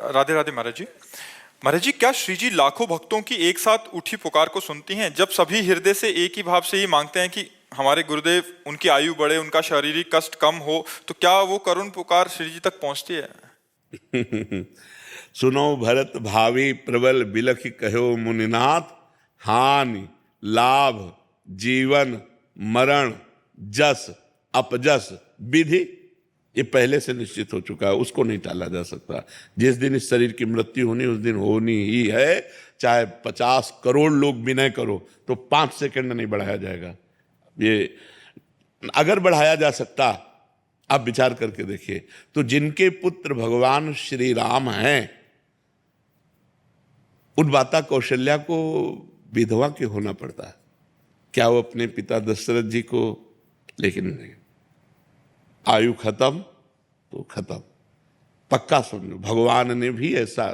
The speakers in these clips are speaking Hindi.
राधे राधे महाराज जी। महाराज जी, क्या श्री जी लाखों भक्तों की एक साथ उठी पुकार को सुनती हैं? जब सभी हृदय से एक ही भाव से ही मांगते हैं कि हमारे गुरुदेव, उनकी आयु बढ़े, उनका शारीरिक कष्ट कम हो, तो क्या वो करुण पुकार श्री जी तक पहुंचती है? सुनो भरत भावी प्रबल बिलखि कहो मुनिनाथ, हानि लाभ जीवन मरण जस अपजस विधि, ये पहले से निश्चित हो चुका है, उसको नहीं टाला जा सकता। जिस दिन इस शरीर की मृत्यु होनी उस दिन होनी ही है, चाहे 50 करोड़ लोग विनय करो तो 5 सेकंड नहीं बढ़ाया जाएगा। ये अगर बढ़ाया जा सकता, आप विचार करके देखिए, तो जिनके पुत्र भगवान श्री राम हैं, उन माता कौशल्या को विधवा क्यों होना पड़ता है? क्या वो अपने पिता दशरथ जी को? लेकिन नहीं, आयु खत्म तो खत्म, पक्का समझो भगवान ने भी ऐसा।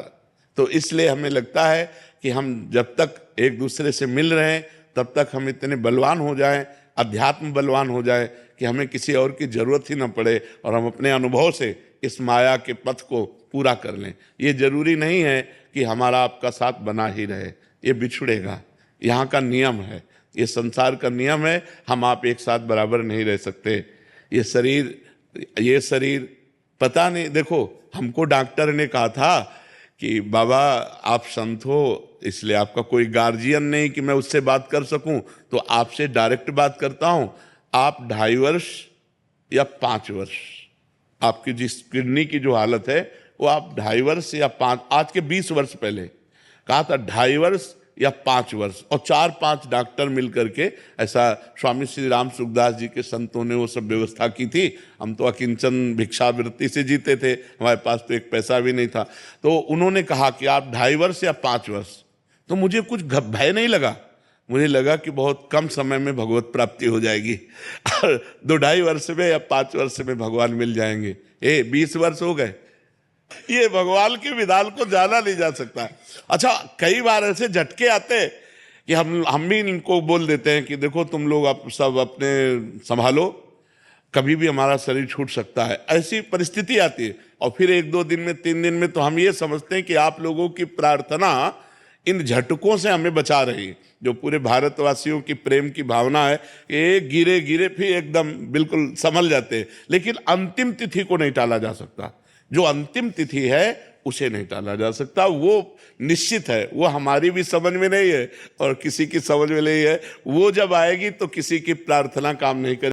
तो इसलिए हमें लगता है कि हम जब तक एक दूसरे से मिल रहे हैं तब तक हम इतने बलवान हो जाएं, अध्यात्म बलवान हो जाए कि हमें किसी और की जरूरत ही न पड़े और हम अपने अनुभव से इस माया के पथ को पूरा कर लें। ये जरूरी नहीं है कि हमारा आपका साथ बना ही रहे, ये बिछुड़ेगा। यहाँ का नियम है, ये संसार का नियम है, हम आप एक साथ बराबर नहीं रह सकते। ये शरीर पता नहीं, देखो हमको डॉक्टर ने कहा था कि बाबा आप संत हो, इसलिए आपका कोई गार्जियन नहीं कि मैं उससे बात कर सकूं, तो आपसे डायरेक्ट बात करता हूं। आप 2.5 वर्ष या 5 वर्ष, आपकी जिस किडनी की जो हालत है वो आप 2.5 वर्ष या 5, आज के 20 वर्ष पहले कहा था 2.5 वर्ष या 5 वर्ष, और 4-5 डॉक्टर मिलकर के, ऐसा स्वामी श्री राम सुखदास जी के संतों ने वो सब व्यवस्था की थी। हम तो अकिंचन भिक्षावृत्ति से जीते थे, हमारे पास तो एक पैसा भी नहीं था। तो उन्होंने कहा कि आप 2.5 वर्ष या 5 वर्ष। तो मुझे कुछ भय नहीं लगा, मुझे लगा कि बहुत कम समय में भगवत प्राप्ति हो जाएगी और 2-2.5 वर्ष में या 5 वर्ष में भगवान मिल जाएंगे। 20 वर्ष हो गए, ये भगवान के विधान को जाना नहीं जा सकता। अच्छा, कई बार ऐसे झटके आते कि हम भी इनको बोल देते हैं कि देखो तुम लोग आप सब अपने संभालो, कभी भी हमारा शरीर छूट सकता है, ऐसी परिस्थिति आती है। और फिर 1-2 दिन में 3 दिन में तो हम ये समझते हैं कि आप लोगों की प्रार्थना इन झटकों से हमें बचा रही है। जो पूरे भारतवासियों की प्रेम की भावना है, एक गिरे गिरे फिर एकदम बिल्कुल संभल जाते हैं। लेकिन अंतिम तिथि को नहीं टाला जा सकता। जो अंतिम तिथि है उसे नहीं टाला जा सकता, वो निश्चित है, वो हमारी भी समझ में नहीं है और किसी की समझ में नहीं है। वो जब आएगी तो किसी की प्रार्थना काम नहीं करेगी।